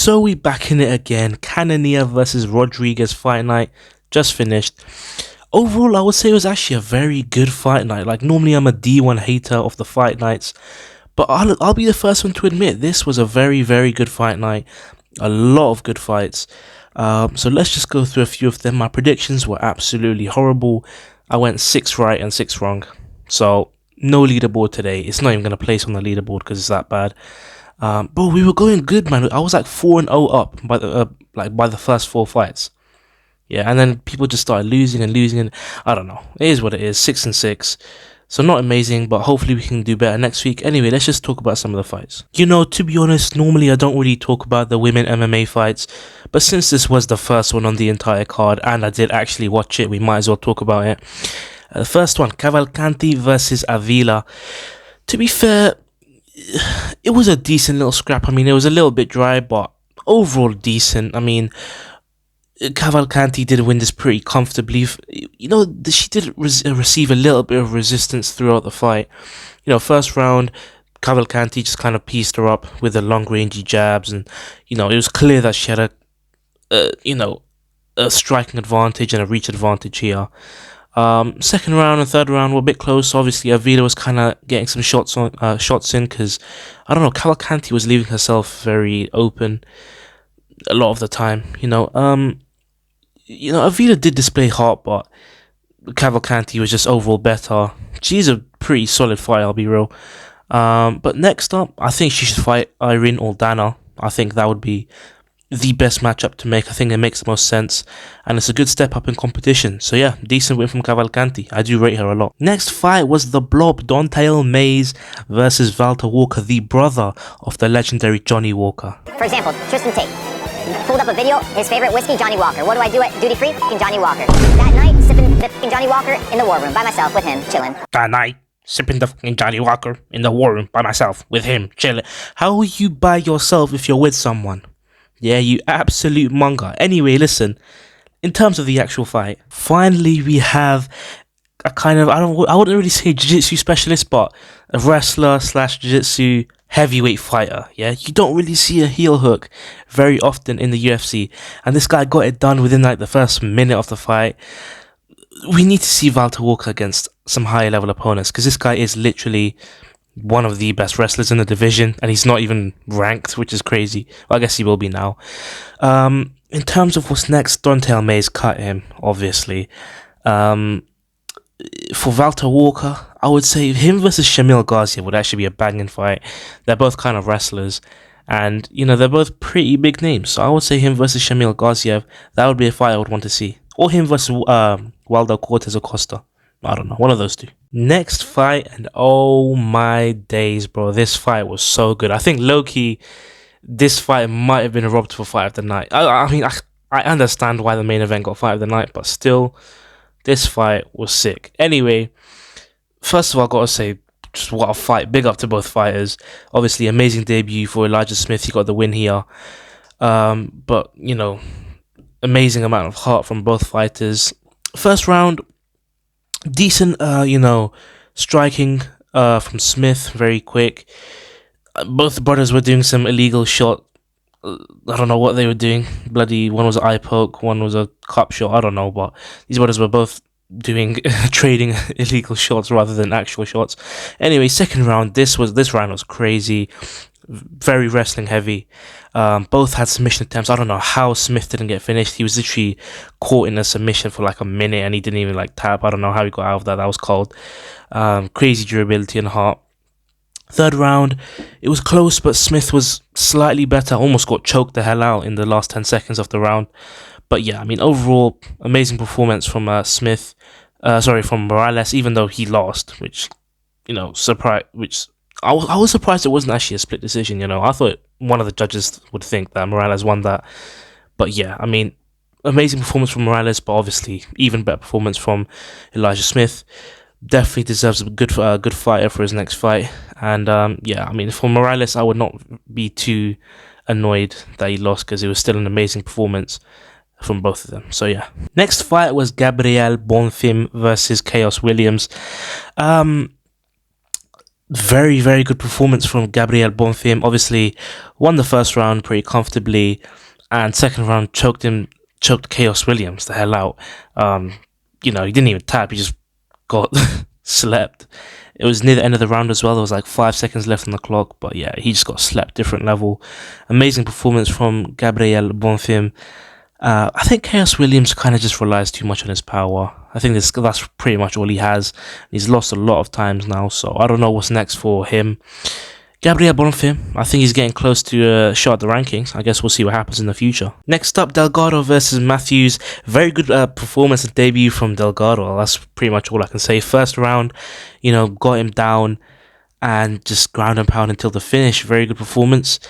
So we back in it again. Cannonier versus Rodriguez fight night just finished. Overall, I would say it was actually a very good fight night. Like, normally I'm a D1 hater of the fight nights, but I'll be the first one to admit this was a very, very good fight night. A lot of good fights. So let's just go through a few of them. My predictions were absolutely horrible. I went 6 right and 6 wrong. So no leaderboard today. It's not even going to place on the leaderboard because it's that bad. But we were going good, man. I was like 4-0 up by the first 4 fights. Yeah, and then people just started losing and losing, and I don't know. It is what it is. 6-6. So not amazing, but hopefully we can do better next week. Anyway, let's just talk about some of the fights. You know, to be honest, normally I don't really talk about the women MMA fights, but since this was the first one on the entire card, and I did actually watch it, we might as well talk about it. The first one, Cavalcanti versus Avila. To be fair, it was a decent little scrap. I mean, it was a little bit dry, but overall decent. I mean, Cavalcanti did win this pretty comfortably. You know, she did receive a little bit of resistance throughout the fight. You know, first round, Cavalcanti just kind of pieced her up with the long-rangey jabs, and you know, it was clear that she had a striking advantage and a reach advantage here. Second round and third round were a bit close. Obviously, Avila was kind of getting some shots in because I don't know, Cavalcanti was leaving herself very open a lot of the time. Avila did display heart, but Cavalcanti was just overall better. She's a pretty solid fighter, I'll be real. But next up, I think she should fight Irene Aldana. I think that would be the best matchup to make. I think it makes the most sense, and it's a good step up in competition. So yeah, decent win from Cavalcanti. I do rate her a lot. Next fight was the Blob, Don'Tale Mayes versus Walter Walker, the brother of the legendary Johnny Walker. For example, Tristan Tate pulled up a video, his favorite whiskey, Johnny Walker. What do I do at duty free? Johnny Walker. That night, sipping the Johnny Walker in the war room by myself with him, chilling. That night, sipping the Johnny Walker in the war room by myself with him, chilling. How are you by yourself if you're with someone? Yeah, you absolute monger. Anyway, listen, in terms of the actual fight, finally we have a kind of, I wouldn't really say jiu-jitsu specialist, but a wrestler / jiu-jitsu heavyweight fighter. Yeah, you don't really see a heel hook very often in the UFC, and this guy got it done within like the first minute of the fight. We need to see Walter Walker against some higher level opponents, because this guy is literally one of the best wrestlers in the division, and he's not even ranked, which is crazy. Well, I guess he will be now. In terms of what's next, Don'Tale Mayes cut him, obviously. For Walter Walker, I would say him versus Shamil Gaziev would actually be a banging fight. They're both kind of wrestlers, and you know, they're both pretty big names. So I would say him versus Shamil Gaziev. That would be a fight I would want to see. Or him versus Waldo Cortez Acosta. I don't know, one of those two. Next fight, and oh my days, bro, this fight was so good. I think low-key, this fight might have been robbed for fight of the night. I mean, I understand why the main event got fight of the night, but still, this fight was sick. Anyway, first of all, I gotta say, just what a fight. Big up to both fighters. Obviously, amazing debut for Elijah Smith. He got the win here. But, you know, amazing amount of heart from both fighters. First round, decent, striking from Smith, very quick. Both brothers were doing some illegal shot. I don't know what they were doing. Bloody, one was an eye poke, one was a cup shot. I don't know, but these brothers were both doing trading illegal shots rather than actual shots. Anyway, second round, this round was crazy, very wrestling heavy. Both had submission attempts. I don't know how Smith didn't get finished. He was literally caught in a submission for like a minute and he didn't even like tap. I don't know how he got out of that. That was cold. Crazy durability and heart. Third round, it was close, but Smith was slightly better. Almost got choked the hell out in the last 10 seconds of the round. But yeah, I mean, overall, amazing performance from from Morales, even though he lost, which, you know, I was surprised it wasn't actually a split decision, you know. I thought one of the judges would think that Morales won that. But yeah, I mean, amazing performance from Morales, but obviously even better performance from Elijah Smith. Definitely deserves a good fighter for his next fight. And yeah, I mean, for Morales, I would not be too annoyed that he lost, because it was still an amazing performance from both of them. So yeah. Next fight was Gabriel Bonfim versus Chaos Williams. Very, very good performance from Gabriel Bonfim. Obviously, won the first round pretty comfortably, and second round choked Chaos Williams the hell out. Um, he didn't even tap; he just got slept. It was near the end of the round as well. There was like 5 seconds left on the clock, but yeah, he just got slept. Different level. Amazing performance from Gabriel Bonfim. I think Chaos Williams kind of just relies too much on his power. I think that's pretty much all he has. He's lost a lot of times now, so I don't know what's next for him. Gabriel Bonfim, I think he's getting close to a shot at the rankings. I guess we'll see what happens in the future. Next up, Delgado versus Matthews. Very good performance and debut from Delgado. That's pretty much all I can say. First round, got him down and just ground and pound until the finish. Very good performance.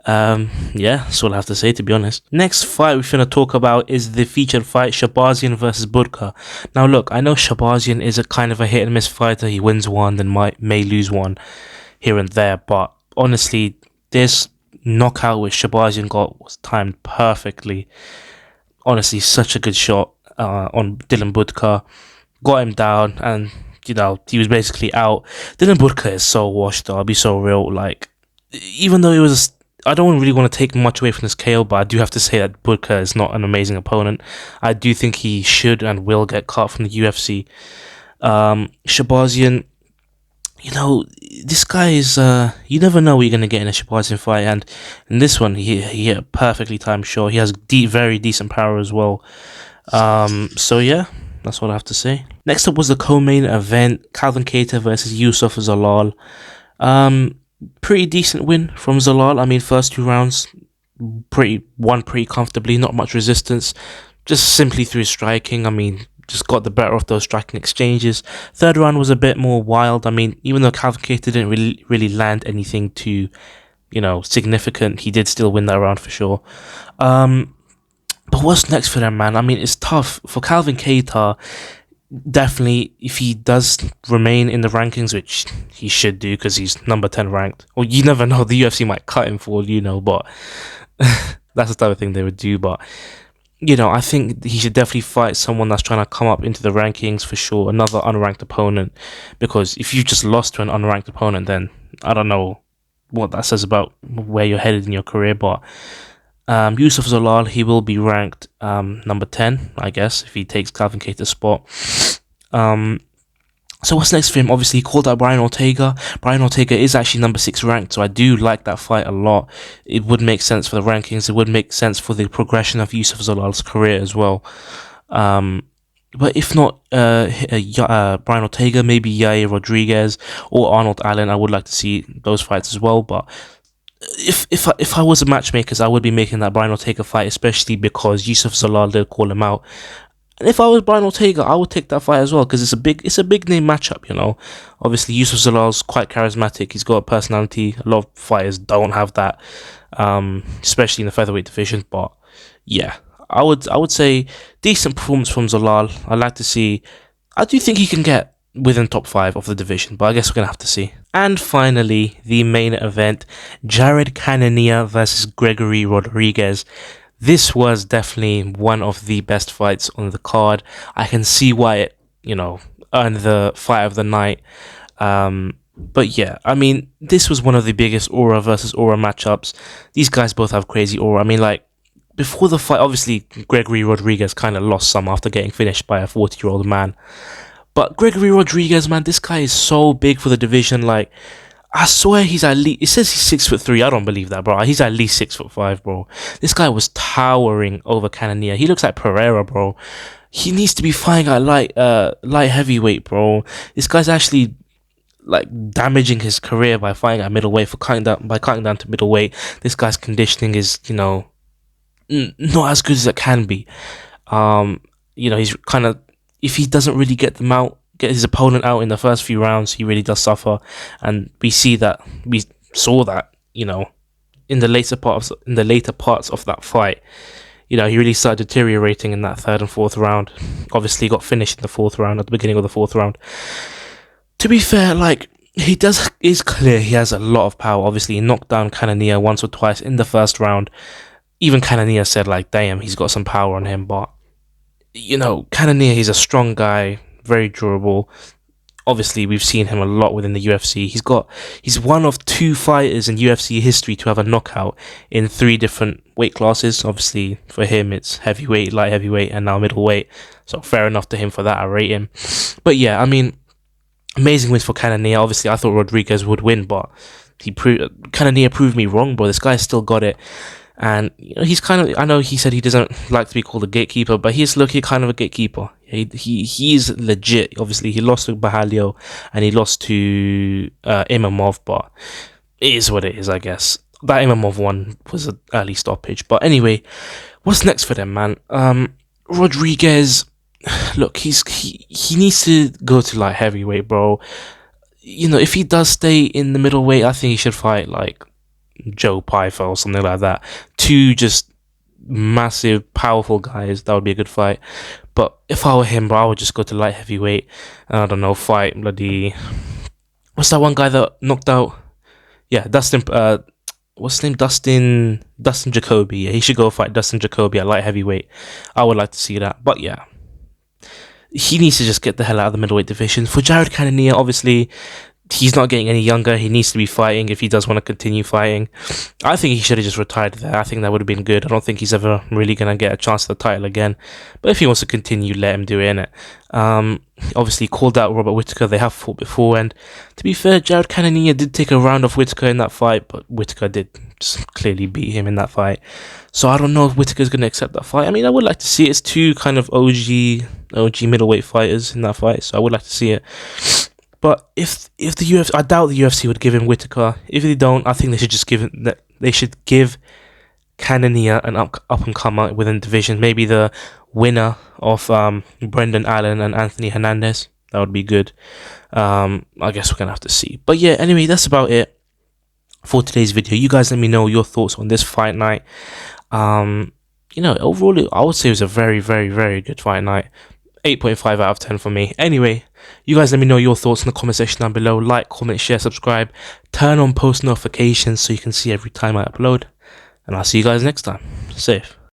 Yeah, that's all I have to say, to be honest. Next fight we're finna talk about is the featured fight, Shabazian versus Budka. Now look, I know Shabazian is a kind of a hit and miss fighter. He wins one, then may lose one here and there, but honestly, this knockout which Shabazian got was timed perfectly. Honestly, such a good shot on Dylan Budka. Got him down, and he was basically out. Dylan Budka is so washed though, I'll be so real. Like, even though it was I don't really want to take much away from this KO, but I do have to say that Budka is not an amazing opponent. I do think he should and will get cut from the UFC. Shabazian, this guy is, you never know what you're going to get in a Shabazian fight, and in this one, he hit a perfectly timed shot. He has very decent power as well. So yeah, that's what I have to say. Next up was the co-main event, Calvin Kattar versus Yusuf Zalal. Pretty decent win from Zalal. I mean, first 2 rounds, won pretty comfortably, not much resistance, just simply through striking. I mean, just got the better of those striking exchanges. Third round was a bit more wild. I mean, even though Calvin Kattar didn't really land anything too, significant, he did still win that round for sure. But what's next for them, man? I mean, it's tough for Calvin Kattar. Definitely, if he does remain in the rankings, which he should do because he's number 10 ranked, or you never know, the UFC might cut him for but that's the type of thing they would do. But I think he should definitely fight someone that's trying to come up into the rankings for sure, another unranked opponent, because if you just lost to an unranked opponent, then I don't know what that says about where you're headed in your career. But Yusuf Zalal, he will be ranked number 10, I guess, if he takes Calvin Kattar's spot. So what's next for him? Obviously, he called out Brian Ortega. Brian Ortega is actually number 6 ranked, so I do like that fight a lot. It would make sense for the rankings. It would make sense for the progression of Yusuf Zalal's career as well. But if not Brian Ortega, maybe Yair Rodriguez or Arnold Allen. I would like to see those fights as well, but if I was a matchmaker, I would be making that Brian Ortega fight, especially because Yusuf Zalal did call him out. And if I was Brian Ortega, I would take that fight as well, because it's a big name matchup. Obviously Yusuf Zalal's quite charismatic. He's got a personality. A lot of fighters don't have that, especially in the featherweight division. But yeah, I would say decent performance from Zalal. I'd like to see. I do think he can get within top 5 of the division, but I guess we're gonna have to see. And finally, the main event, Jared Cannonier versus Gregory Rodriguez. This was definitely one of the best fights on the card. I can see why it, earned the fight of the night. But yeah, I mean, this was one of the biggest aura versus aura matchups. These guys both have crazy aura. I mean, like, before the fight, obviously, Gregory Rodriguez kind of lost some after getting finished by a 40-year-old man. But Gregory Rodriguez, man, this guy is so big for the division. Like, I swear he's at least, it says he's 6'3". I don't believe that, bro. He's at least 6'5", bro. This guy was towering over Cannonier. He looks like Pereira, bro. He needs to be fighting at light heavyweight, bro. This guy's actually like damaging his career by fighting at middleweight cutting down to middleweight. This guy's conditioning is, not as good as it can be. He's kind of, if he doesn't really get his opponent out in the first few rounds, he really does suffer, and we saw that, in the later parts of that fight. He really started deteriorating in that 3rd and 4th round. Obviously, got finished in the 4th round, at the beginning of the 4th round. To be fair, like, it's clear he has a lot of power. Obviously, he knocked down Cannonier once or twice in the 1st round. Even Cannonier said, like, damn, he's got some power on him, but Cannonier, he's a strong guy, very durable. obviously we've seen him a lot within the UFC. He's one of 2 fighters in UFC history to have a knockout in 3 different weight classes. Obviously for him it's heavyweight, light heavyweight, and now middleweight. So fair enough to him for that, I rate him. But yeah, I mean, amazing wins for Cannonier. Obviously I thought Rodriguez would win, but Cannonier proved me wrong, bro. This guy still got it. And he's kind of, I know he said he doesn't like to be called a gatekeeper, but he's looking kind of a gatekeeper. He's legit. Obviously he lost to Bahalio and he lost to Imamov, but it is what it is, I guess. That Imamov one was an early stoppage. But anyway, what's next for them, man? Rodriguez, look, he needs to go to light heavyweight, bro. If he does stay in the middleweight, I think he should fight like Joe Pyfer or something like that. 2 just massive, powerful guys. That would be a good fight. But if I were him, bro, I would just go to light heavyweight. I don't know, fight bloody... What's that one guy that knocked out? Yeah, Dustin... what's his name? Dustin Jacoby. Yeah, he should go fight Dustin Jacoby at light heavyweight. I would like to see that. But yeah, he needs to just get the hell out of the middleweight division. For Jared Cannonier, obviously, he's not getting any younger. He needs to be fighting if he does want to continue fighting. I think he should have just retired there. I think that would have been good. I don't think he's ever really going to get a chance at the title again. But if he wants to continue, let him do it, innit? Obviously, called out Robert Whittaker. They have fought before. And to be fair, Jared Cannonier did take a round off Whittaker in that fight. But Whittaker did just clearly beat him in that fight. So I don't know if Whittaker's going to accept that fight. I mean, I would like to see it. It's 2 kind of OG middleweight fighters in that fight. So I would like to see it. But if the UFC, I doubt the UFC would give him Whittaker. If they don't, I think they should just give Cannonier an up and comer within the division. Maybe the winner of Brendan Allen and Anthony Hernandez. That would be good. I guess we're gonna have to see. But yeah, anyway, that's about it for today's video. You guys let me know your thoughts on this fight night. Overall, I would say it was a very, very, very good fight night. 8.5 out of 10 for me. Anyway, you guys let me know your thoughts in the comment section down below. Like, comment, share, subscribe. Turn on post notifications so you can see every time I upload. And I'll see you guys next time. Safe.